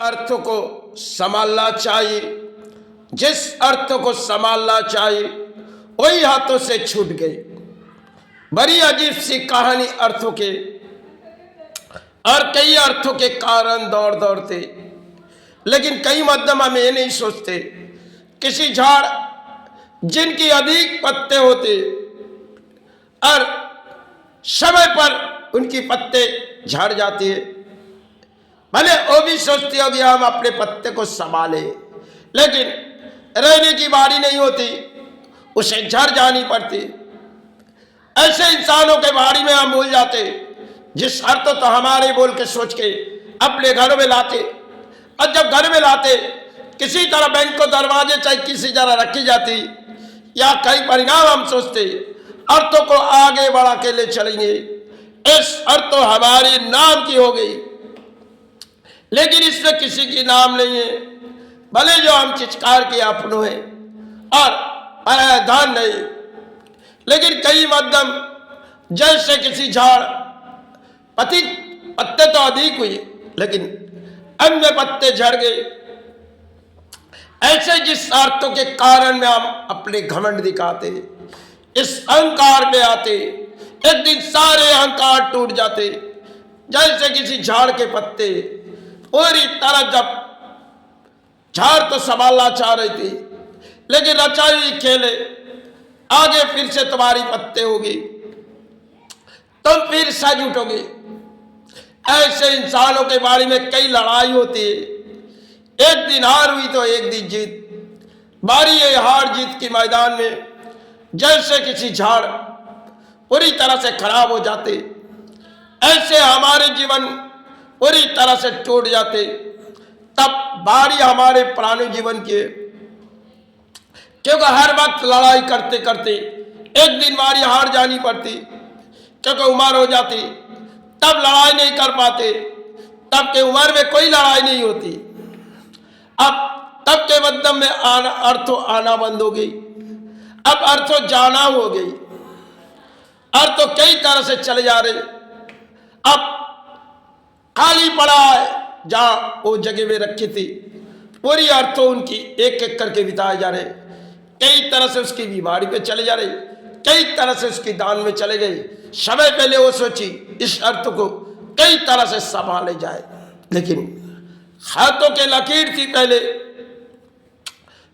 अर्थ को संभालना चाहिए, जिस अर्थ को संभालना चाहिए वही हाथों से छूट गई। बड़ी अजीब सी कहानी अर्थों के, और कई अर्थों के कारण दौड़ दौड़ते, लेकिन कई मध्यम हम ये नहीं सोचते, किसी झाड़ जिनकी अधिक पत्ते होते और समय पर उनकी पत्ते झड़ जाती है, भले वो भी सोचती होगी हम अपने पत्ते को संभाले, लेकिन रहने की बारी नहीं होती, उसे झड़ जानी पड़ती। ऐसे इंसानों के बारे में हम भूल जाते, जिस अर्थ तो हमारे बोल के सोच के अपने घर में लाते, और जब घर में लाते किसी तरह बैंक को दरवाजे चाहे किसी तरह रखी जाती, या कई परिणाम हम सोचते अर्थों को आगे बढ़ा के ले चलेंगे, इस अर्थ तो हमारे नाम की हो गई, लेकिन इसमें किसी की नाम नहीं है। भले जो हम चिचकार के अपनों हैं और परायधान नहीं, लेकिन कई मध्यम जैसे किसी झाड़ पत्ते तो अधिक हुए लेकिन अन्य पत्ते झड़ गए। ऐसे जिस अर्थों के कारण में हम अपने घमंड दिखाते, इस अहंकार में आते, एक दिन सारे अहंकार टूट जाते। जैसे किसी झाड़ के पत्ते पूरी तरह, जब झाड़ तो संभालना चाह रही थी, लेकिन रचाई खेले आगे फिर से तुम्हारी पत्ते होगी, तुम फिर सज उठोगे। ऐसे इंसानों के बारे में कई लड़ाई होती है, एक दिन हार हुई तो एक दिन जीत। बारी है हार जीत के मैदान में, जैसे किसी झाड़ पूरी तरह से खराब हो जाते, ऐसे हमारे जीवन पूरी तरह से टूट जाते। तब बारी हमारे पुराने जीवन की, क्योंकि हर वक्त लड़ाई करते करते एक दिन बारी हार जानी पड़ती, क्योंकि उम्र हो जाती, तब लड़ाई नहीं कर पाते। तब के उम्र में कोई लड़ाई नहीं होती। अब तब के मध्यम में अर्थों आना बंद हो गई, अब अर्थों जाना हो गई, अर्थों कई तरह से चले जा रहे। अब खाली पड़ा है जहां वो जगह में रखी थी, पूरी अर्थों उनकी एक एक करके बिताए जा रहे, कई तरह से उसकी बीमारी पे चले जा रहे, कई तरह से उसकी दान में चले गए। समय पहले वो सोची इस अर्थ को कई तरह से संभाले जाए, लेकिन हाथों के लकीर थी पहले,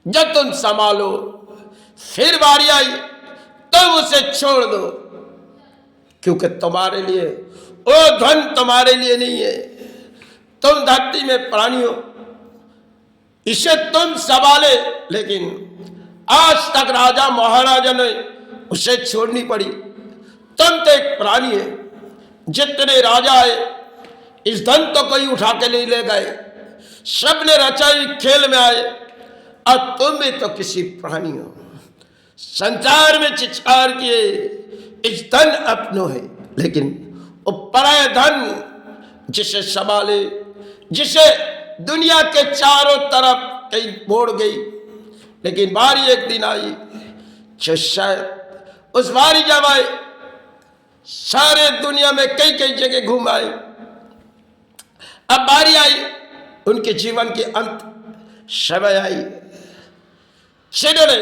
जब तुम संभालो फिर बारी आई तुम उसे छोड़ दो, क्योंकि तुम्हारे लिए वो धन तुम्हारे लिए नहीं है। तुम धरती में प्राणी हो, इसे तुम संभाले, लेकिन आज तक राजा महाराजा ने उसे छोड़नी पड़ी। तुम तो एक प्राणी है, जितने राजा आए इस धन तो कोई उठा के नहीं ले गए, सबने रचाई खेल में आए, और तुम भी तो किसी प्राणी हो। संसार में चित्कार किए इस धन अपनो है, लेकिन वो पराया धन जिसे संभाले, जिसे दुनिया के चारों तरफ कहीं मोड़ गई, लेकिन बारी एक दिन आई जो शायद उस बारी जब आए सारे दुनिया में कई कई जगह घूम आए। अब बारी आई उनके जीवन के अंत, समय आई, शेरों ने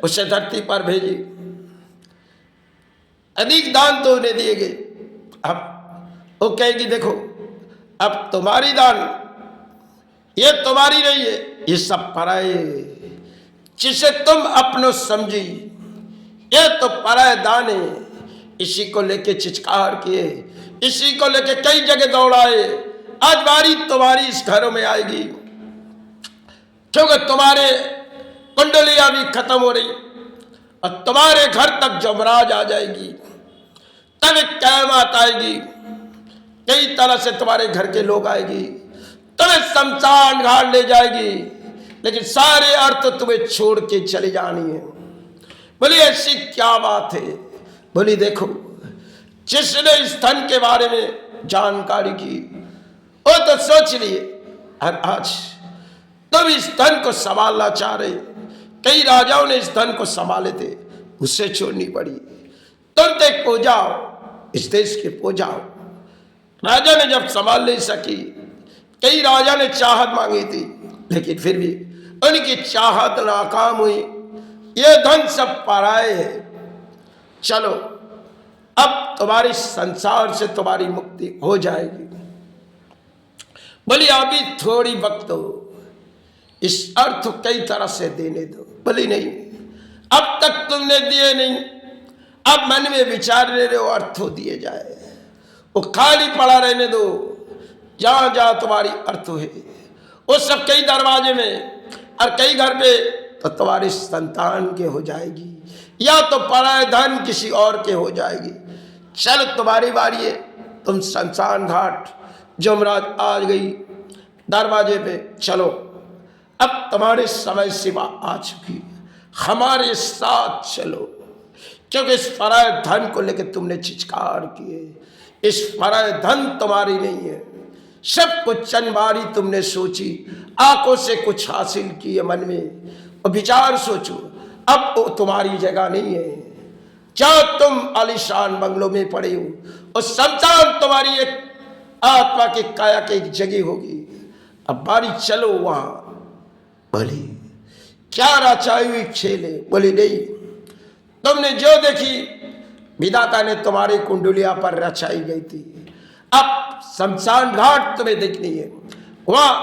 उसे धरती पर भेजी, अधिक दान तो उन्हें दिए गए। अब वो कहेगी देखो अब तुम्हारी दान ये तुम्हारी नहीं है, ये सब पराये, जिसे तुम अपनो समझी ये तो पराये दान है। इसी को लेके चिचकार किए, इसी को लेके कई जगह दौड़ाए। आज बारी तुम्हारी इस घरों में आएगी, क्योंकि तुम्हारे कुंडलियां भी खत्म हो रही और तुम्हारे घर तक जमराज आ जाएगी, तब एक क़यामत आएगी, कई तरह से तुम्हारे घर के लोग आएगी, तुम्हें शमशान घाट ले जाएगी, लेकिन सारे अर्थ तुम्हें छोड़ के चली जानी है। बोली ऐसी क्या बात है? बोली देखो जिसने इस धन के बारे में जानकारी की वो तो सोच लिए, और आज तुम इस धन को संभालना चाह रहे। कई राजाओं ने इस धन को संभाले थे, उससे छोड़नी पड़ी। तुम तो एक पूजा हो, इस देश के पूजा हो। राजा ने जब संभाल नहीं सकी, कई राजा ने चाहत मांगी थी, लेकिन फिर भी उनकी चाहत नाकाम हुई। ये धन सब पराए है। चलो अब तुम्हारी संसार से तुम्हारी मुक्ति हो जाएगी। बोली अभी थोड़ी वक्त हो, इस अर्थ कई तरह से देने दो। बोली नहीं, अब तक तुमने दिए नहीं, अब मन में विचार ले रहे हो, अर्थ दिए जाए, वो खाली पड़ा रहने दो। जहां जहां तुम्हारी अर्थ है वो सब कई दरवाजे में और कई घर पे तो तुम्हारी संतान के हो जाएगी, या तो पराए धन किसी और के हो जाएगी। चल तुम्हारी बारी है, तुम शमशान घाट जमराज आ गई दरवाजे पे, चलो अब तुम्हारे समय सीमा आ चुकी, हमारे साथ चलो। क्योंकि इस पराए धन को लेकर तुमने चिचकार किए, इस पराए धन तुम्हारी नहीं है। सब कुछ चंदबारी तुमने सोची, आंखों से कुछ हासिल किए मन में, और विचार सोचो अब वो तुम्हारी जगह नहीं है। क्या तुम आलीशान बंगलों में पड़े हो, और शमशान तुम्हारी एक आत्मा की काया की एक जगह होगी। अब बारी चलो वहां। बोली क्या रचाई हुई खेल है? बोली नहीं, तुमने जो देखी विधाता ने तुम्हारी कुंडलिया पर रचाई गई थी। अब शमशान घाट तुम्हें देखनी है, वहां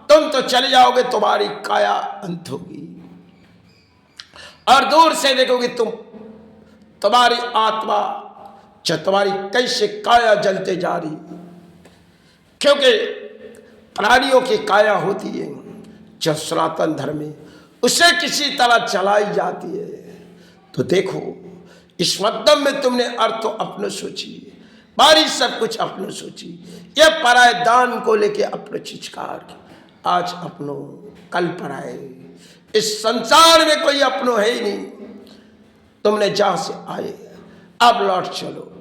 तुम तो चले जाओगे, तुम्हारी काया अंत होगी, और दूर से देखोगे तुम्हारी आत्मा जो तुम्हारी कैसे काया जलते जा रही। क्योंकि प्राणियों की काया होती है जो सनातन धर्म में, उसे किसी तरह जलाई जाती है। तो देखो इस मध्यम में तुमने अर्थ अपने सोची, बारी सब कुछ अपने सोची। ये पराए दान को लेके अपने चिचकार, आज अपनो कल पराए। इस संसार में कोई अपनो है ही नहीं। तुमने जहां से आए अब लौट चलो।